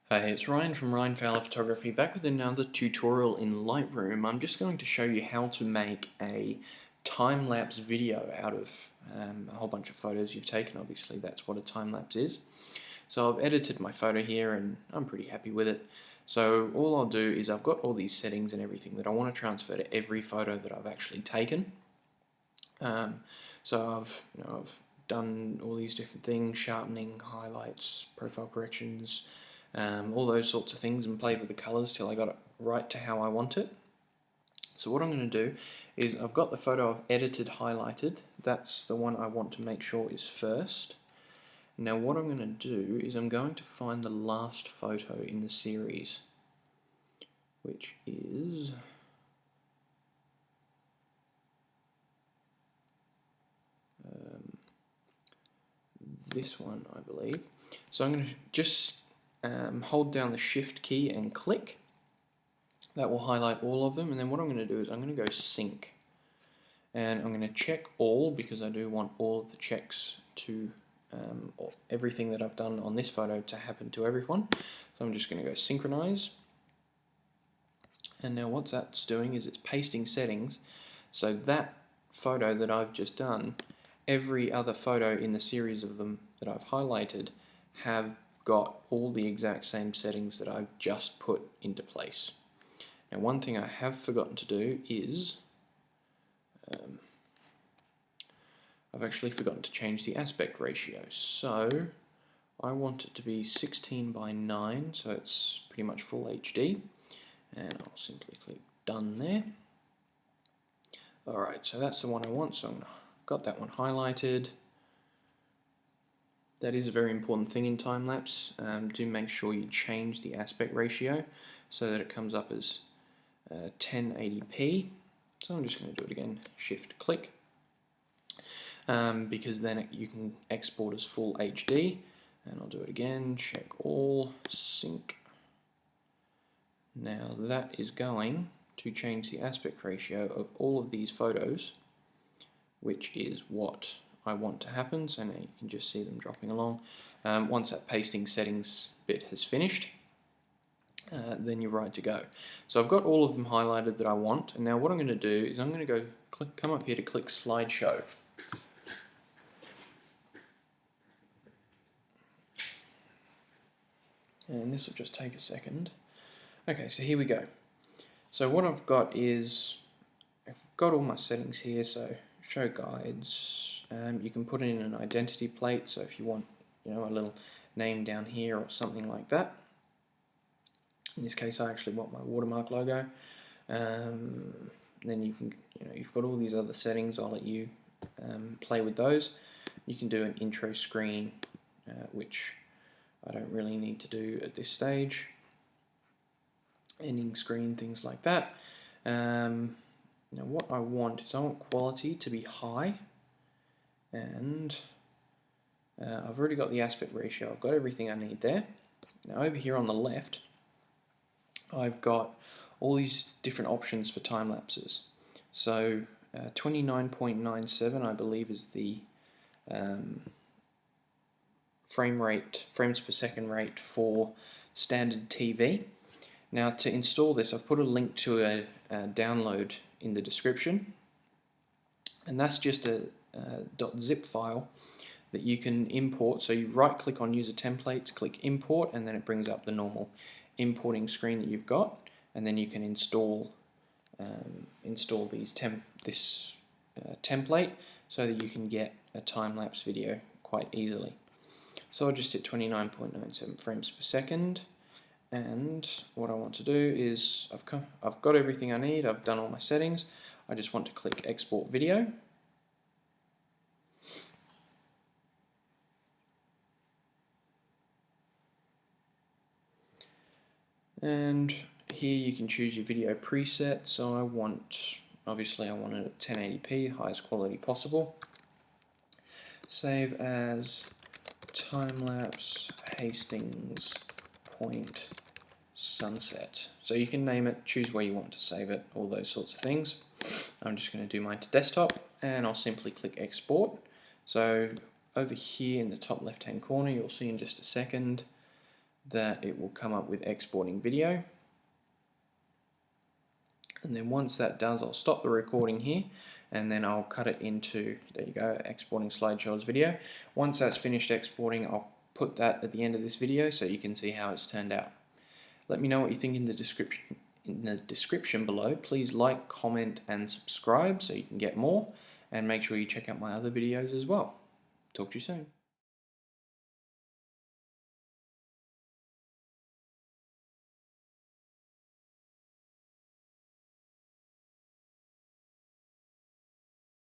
Hey, it's Ryan from Ryan Fowler Photography, back with another tutorial in Lightroom. I'm just going to show you how to make a time-lapse video out of a whole bunch of photos you've taken. Obviously, that's what a time-lapse is. So I've edited my photo here and I'm pretty happy with it. So all I'll do is I've got all these settings and everything that I want to transfer to every photo that I've actually taken. So I've done all these different things: sharpening, highlights, profile corrections, all those sorts of things, and played with the colours till I got it right to how I want it. So what I'm going to do is I've got the photo I've edited highlighted. That's the one I want to make sure is first. Now what I'm going to do is I'm going to find the last photo in the series, which is this one, I believe. So I'm going to just hold down the Shift key and click. That will highlight all of them, and then what I'm going to do is I'm going to go sync, and I'm going to check all because I do want all of the checks to everything that I've done on this photo to happen to everyone. So I'm just going to go synchronize, and now what that's doing is it's pasting settings, so that photo that I've just done, every other photo in the series of them that I've highlighted have got all the exact same settings that I've just put into place. Now one thing I have forgotten to do is I've actually forgotten to change the aspect ratio. So I want it to be 16:9, so it's pretty much full HD, and I'll simply click done there. Alright, so that's the one I want, so I've got that one highlighted. That is a very important thing in time-lapse. Do make sure you change the aspect ratio so that it comes up as 1080p. So I'm just going to do it again, Shift click, because then you can export as full HD. And I'll do it again, check all, sync. Now that is going to change the aspect ratio of all of these photos, which is what I want to happen. So now you can just see them dropping along. Once that pasting settings bit has finished, then you're right to go. So I've got all of them highlighted that I want, and now what I'm going to do is I'm going to come up here to click slideshow. And this will just take a second. Okay, so here we go. So what I've got is, I've got all my settings here, so show guides, you can put in an identity plate, so if you want, a little name down here or something like that. In this case I actually want my watermark logo. Then you can, you've got all these other settings. I'll let you play with those. You can do an intro screen, which I don't really need to do at this stage. Ending screen, things like that. Now what I want is I want quality to be high, and I've already got the aspect ratio. I've got everything I need there. Now over here on the left, I've got all these different options for time lapses. So 29.97 I believe is the frames per second rate for standard TV. Now to install this, I've put a link to a download in the description, and that's just a .zip file that you can import. So you right click on user templates, click import, and then it brings up the normal importing screen that you've got, and then you can install this template so that you can get a time-lapse video quite easily. So I'll just hit 29.97 frames per second, and what I want to do is I've got everything I need. I've done all my settings. I just want to click export video. And here you can choose your video preset. So obviously I want it at 1080p, highest quality possible. Save as time-lapse Hastings Point sunset. So you can name it, choose where you want to save it, all those sorts of things. I'm just going to do mine to desktop, and I'll simply click export. So over here in the top left hand corner, you'll see in just a second that it will come up with exporting video. And then once that does, I'll stop the recording here and then I'll cut it into, there you go, exporting slideshow as video. Once that's finished exporting, I'll put that at the end of this video so you can see how it's turned out. Let me know what you think in the description below. Please like, comment and subscribe so you can get more, and make sure you check out my other videos as well. Talk to you soon.